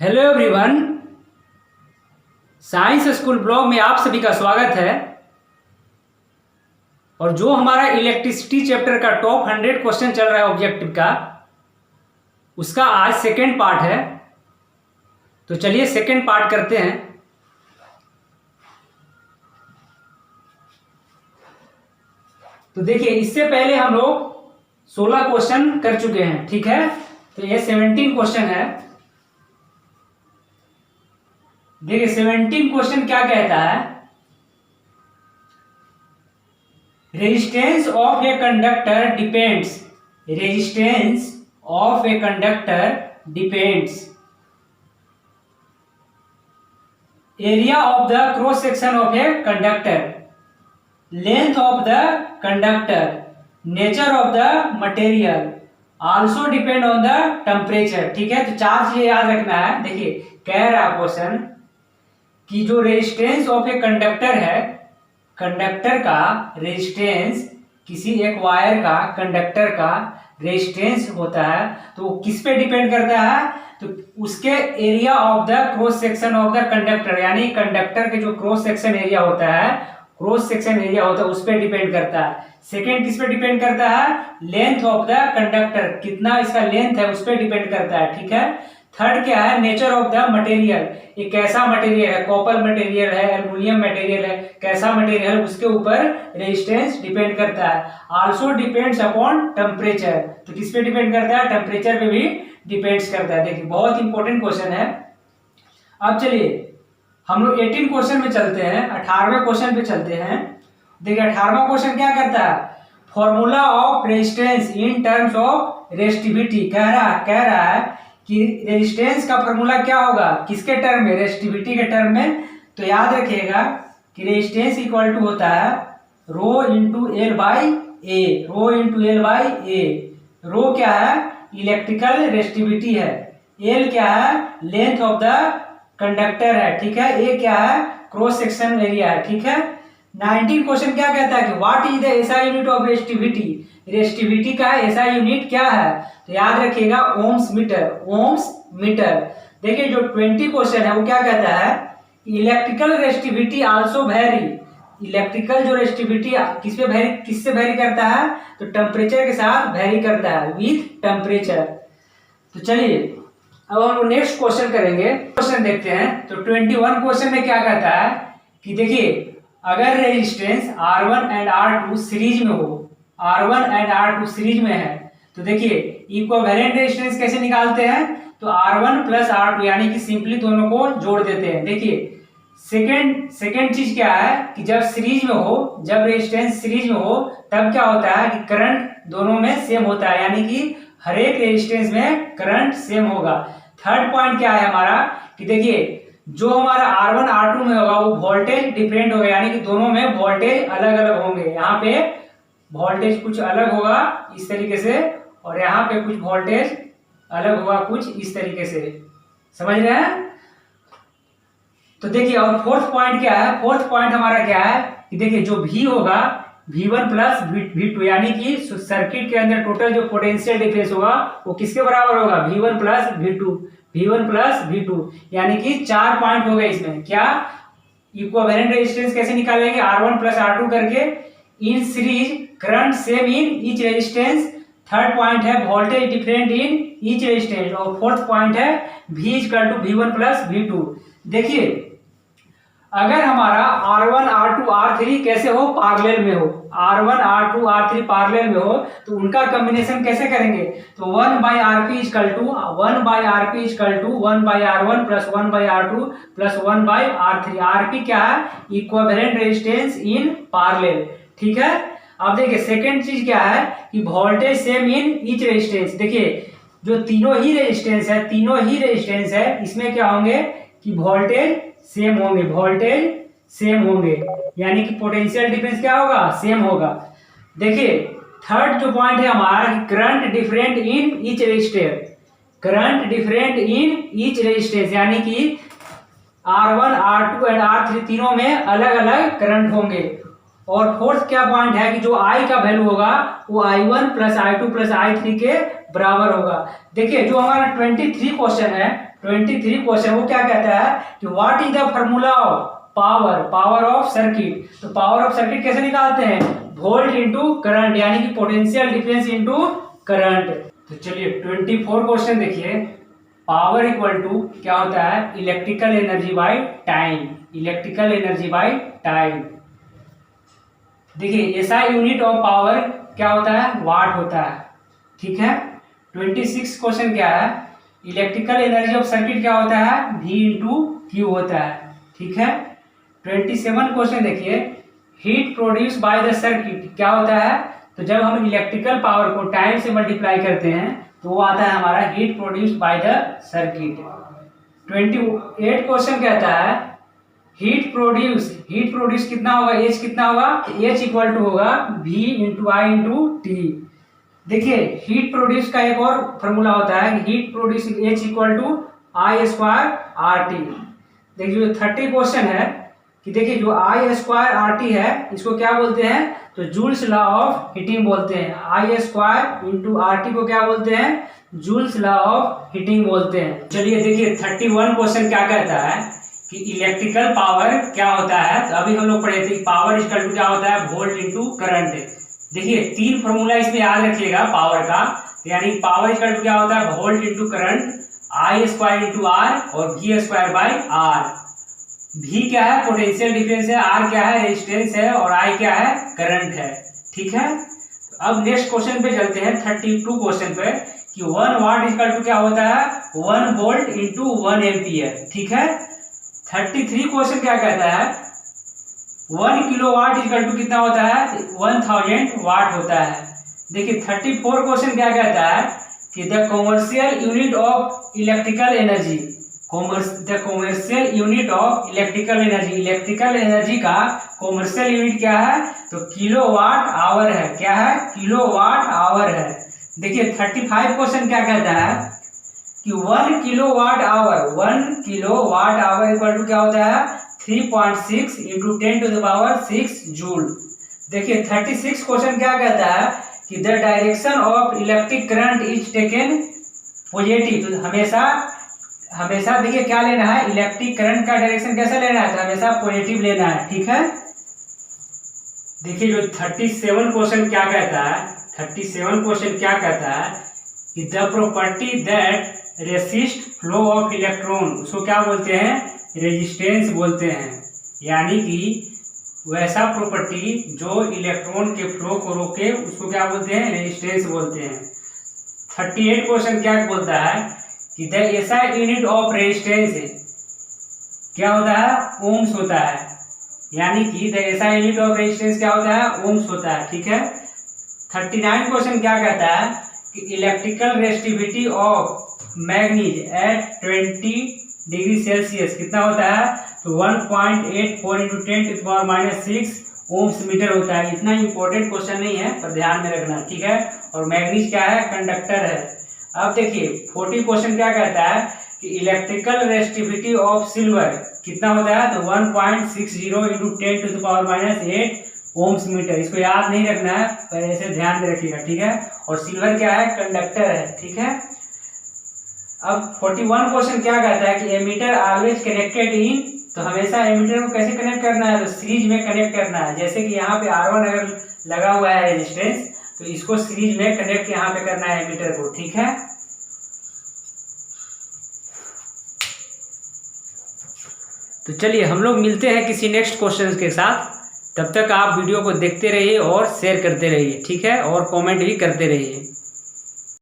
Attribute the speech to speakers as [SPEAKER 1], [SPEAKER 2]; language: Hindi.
[SPEAKER 1] Hello everyone, science school blog में आप सभी का स्वागत है। और जो हमारा इलेक्ट्रिसिटी चैप्टर का टॉप 100 क्वेश्चन चल रहा है ऑब्जेक्टिव का, उसका आज सेकेंड पार्ट है। तो चलिए सेकेंड पार्ट करते हैं। तो देखिए, इससे पहले हम लोग 16 क्वेश्चन कर चुके हैं, ठीक है। तो ये 17 क्वेश्चन है। देखिए 17 क्वेश्चन क्या कहता है, resistance of a conductor depends, resistance of a conductor depends area of the cross section of a conductor, length of the conductor, nature of the material, also depend on the temperature. ठीक है, तो चार चीजें याद रखना है। देखिए कह रहा क्वेश्चन कि जो रेजिस्टेंस ऑफ ए कंडक्टर है, कंडक्टर का रेजिस्टेंस, किसी एक वायर का कंडक्टर का रेजिस्टेंस होता है, तो किस पे डिपेंड करता है? तो उसके area of the cross section of the conductor, यानी कंडक्टर के जो क्रॉस सेक्शन एरिया होता है, क्रॉस सेक्शन एरिया होता है, उस पे डिपेंड करता है। सेकेंड किस पे डिपेंड करता है? लेंथ ऑफ द कंडक्टर, कितना इसका लेंथ है उस पे डिपेंड करता है। ठीक है। थर्ड क्या है? नेचर ऑफ द मटेरियल, ये कैसा मटेरियल है, कॉपर मटेरियल है, एल्युमिनियम मटेरियल है, कैसा मटेरियल है, उसके ऊपर रेजिस्टेंस डिपेंड करता है। आल्सो डिपेंड्स अपॉन टेम्परेचर, तो किस पे डिपेंड करता है? टेम्परेचर पे भी डिपेंड्स करता है। देखिए बहुत इंपॉर्टेंट क्वेश्चन है। अब चलिए हम लोग 18 क्वेश्चन में चलते हैं, 18वें क्वेश्चन पे चलते हैं। देखिए 18वां क्वेश्चन क्या करता है, formula of resistance in terms of resistivity. कह रहा है कि रेजिस्टेंस का फॉर्मूला क्या होगा, किसके टर्म में? रेजिस्टिविटी के टर्म में। तो याद रखिएगा कि रेजिस्टेंस इक्वल टू होता है rho into L by A, rho into L by A. Rho क्या है? इलेक्ट्रिकल रेजिस्टिविटी है। एल क्या है? लेंथ ऑफ द कंडक्टर है। ठीक है। ए क्या है? क्रॉस सेक्शन एरिया है। ठीक है। 19 क्वेश्चन क्या कहता है कि what is the SI unit of resistivity, resistivity का एसआई यूनिट क्या है? तो याद रखिएगा ओम्स मीटर, ओम्स मीटर। देखिए जो 20 क्वेश्चन है वो क्या कहता है, electrical resistivity also very, electrical जो रेजिस्टिविटी किससे वेरी करता है? तो टेम्परेचर के साथ वेरी करता है, विथ टेम्परेचर। तो चलिए अब हम नेक्स्ट क्वेश्चन करेंगे। क्वेश्चन देखते हैं। तो 21 क्वेश्चन में क्या कहता है कि देखिए अगर resistance R1 and R2 series में हो, R1 एंड R2 सीरीज में है, तो देखिए इक्विवेलेंट रेजिस्टेंस कैसे निकालते हैं? तो R1 प्लस R2, यानी कि सिंपली दोनों को जोड़ देते हैं। देखिए सेकेंड चीज क्या है कि जब सीरीज में हो, जब रेजिस्टेंस सीरीज में हो, तब क्या होता है कि करंट दोनों में सेम होता है, यानी कि हर एक रेजिस्टेंस में करंट सेम होगा। थर्ड पॉइंट क्या है हमारा कि देखिए जो हमारा R1 R2 में होगा वो वोल्टेज डिफरेंट होगा, यानी कि दोनों में वोल्टेज अलग अलग होंगे। यहाँ पे वोल्टेज कुछ अलग होगा इस तरीके से, और यहाँ पे कुछ वोल्टेज अलग होगा कुछ इस तरीके से। समझ रहे हैं? तो देखिए और फोर्थ पॉइंट क्या है? फोर्थ पॉइंट हमारा क्या है कि देखिए जो V होगा V1 प्लस V2, यानी कि सर्किट के अंदर टोटल जो पोटेंशियल डिफरेंस होगा वो किसके बराबर होगा? V1 plus V2, V1 plus V2, यानी कि 4 पॉइंट हो गए इसमें। क्या? इक्विवेलेंट रेजिस्टेंस कैसे निकालेंगे? R1 प्लस R2 करके। In series current same in each resistance. Third point है voltage different in each resistance. और फोर्थ पॉइंट है V equal to V1 plus V2। देखिए अगर हमारा R1 R2 R3 कैसे हो? पैरेलल में हो। R1 R2 R3 पैरेलल में हो तो उनका कॉम्बिनेशन कैसे करेंगे? तो 1/Rp equal to 1/Rp equal to 1/R1 plus 1/R2 plus 1/R3। Rp क्या है? Equivalent resistance in parallel. ठीक है। अब देखिए सेकेंड चीज क्या है कि voltage same in each resistance. देखिए जो तीनों ही रेजिस्टेंस है, इसमें क्या होंगे कि वोल्टेज सेम होंगे, वोल्टेज सेम होंगे, यानी कि पोटेंशियल डिफरेंस क्या होगा? सेम होगा। देखिए थर्ड जो पॉइंट है हमारा कि current different in each resistance, current different in each resistance, यानी कि R1 R2 एंड R3 तीनों में अलग अलग करंट होंगे। और फोर्थ क्या पॉइंट है कि जो I का वैल्यू होगा वो I1 plus I2 plus I3 के बराबर होगा। देखिए जो हमारा 23 क्वेश्चन है, 23 क्वेश्चन वो क्या कहता है कि what is the formula of power of circuit. तो पावर ऑफ सर्किट कैसे निकालते हैं, वोल्ट इंटू करंट, यानी कि पोटेंशियल डिफरेंस इंटू करंट। तो चलिए 24 क्वेश्चन देखिए, पावर इक्वल टू क्या होता है, electrical energy by time, electrical energy by time. देखिए एसआई यूनिट ऑफ पावर क्या होता है, वाट होता है, ठीक है। 26 क्वेश्चन क्या है, इलेक्ट्रिकल एनर्जी ऑफ सर्किट क्या होता है, V इंटू क्यू होता है, ठीक है। 27 क्वेश्चन देखिए, heat produce by the circuit क्या होता है, तो जब हम इलेक्ट्रिकल पावर को टाइम से मल्टीप्लाई करते हैं तो वो आता है हमारा heat produce by the circuit. 28 question कहता है, हीट प्रोड्यूस कितना होगा, H कितना होगा, H इक्वल टू होगा V into I into T. देखिए हीट प्रोड्यूस का एक और फॉर्मूला होता है, heat produce H equal to I square R T. देखिए जो 30 क्वेश्चन है कि देखिए जो आई स्क्वायर आर टी है इसको क्या बोलते हैं, तो जूल्स लॉ ऑफ हीटिंग बोलते हैं। आई स्क्वायर इंटू आर टी को क्या बोलते हैं, जूल्स लॉ ऑफ हीटिंग बोलते हैं। चलिए देखिए 31 क्वेश्चन क्या कहता है कि इलेक्ट्रिकल पावर क्या होता है, तो अभी हम लोग पढ़े थे पावर इक्वल टू क्या होता है, वोल्ट इंटू करंट। देखिए 3 फॉर्मूला इसमें याद रखिएगा पावर का, यानी पावर इक्वल टू क्या होता है, volt into current, I square into R और V square by R. V क्या है, पोटेंशियल डिफरेंस है, R क्या है, रेजिस्टेंस है और I क्या है, करंट है, ठीक है। अब नेक्स्ट क्वेश्चन पे चलते हैं 32 क्वेश्चन पे कि 1 वाट इक्वल टू क्या होता है, 1 वोल्ट इंटू 1 एम्पियर, ठीक है। 33 क्वेश्चन क्या कहता है, 1 किलोवाट इक्वल टू कितना होता है, 1000 वाट होता है। देखिए 34 क्वेश्चन क्या कहता है कि the commercial unit of electrical energy, the commercial unit of electrical energy, electrical energy का कॉमर्शियल यूनिट क्या है, तो किलोवाट आवर है, क्या है, किलोवाट आवर है। देखिए 35 क्वेश्चन क्या कहता है कि 1 किलोवाट आवर इक्वल टू क्या होता है, 3.6 into 10 to the power 6 joule. देखिए 36 क्वेश्चन क्या कहता है कि the direction of electric current is taken positive. तो हमेशा देखिए क्या लेना है, इलेक्ट्रिक करंट का डायरेक्शन कैसा लेना है, तो हमेशा पॉजिटिव लेना है, ठीक है। देखिए जो 37 क्वेश्चन क्या कहता है, 37 क्वेश्चन क्या कहता है कि the property that resist flow of electron, उसको क्या बोलते हैं, रेजिस्टेंस बोलते हैं, यानी कि वैसा प्रॉपर्टी जो इलेक्ट्रॉन के फ्लो को रोके उसको क्या बोलते हैं, रेजिस्टेंस बोलते हैं। 38 क्वेश्चन क्या बोलता है कि the SI unit of resistance क्या होता है, ओम्स होता है, यानी कि the SI unit of resistance क्या होता है, ओम्स होता है, ठीक है। 39 क्वेश्चन क्या कहता है कि electrical resistivity of manganese at 20 degree Celsius कितना होता है, तो 1.84 into 10 to the power -6 ohms metre होता है। इतना इंपॉर्टेंट क्वेश्चन नहीं है पर ध्यान में रखना, ठीक है। और मैग्नीज क्या है, कंडक्टर है। अब देखिए 40 क्वेश्चन क्या कहता है कि इलेक्ट्रिकल रेजिस्टिविटी ऑफ सिल्वर कितना होता है, तो 1.60 into 10 to the power -8 ohms metre. इसको याद नहीं रखना है पर ऐसे ध्यान में रखिएगा, ठीक है। और सिल्वर क्या है, कंडक्टर है, ठीक है। अब 41 क्वेश्चन क्या कहता है कि एमीटर ऑलवेज कनेक्टेड इन, तो हमेशा एमीटर को कैसे कनेक्ट करना है, तो सीरीज में कनेक्ट करना है। जैसे कि यहाँ पे R1 अगर लगा हुआ है रेजिस्टेंस तो इसको सीरीज में कनेक्ट यहाँ पे करना है एमीटर को, ठीक है। तो चलिए हम लोग मिलते हैं किसी नेक्स्ट क्वेश्चन के साथ, तब तक आप वीडियो को देखते रहिए और शेयर करते रहिए, ठीक है, और कमेंट भी करते रहिए।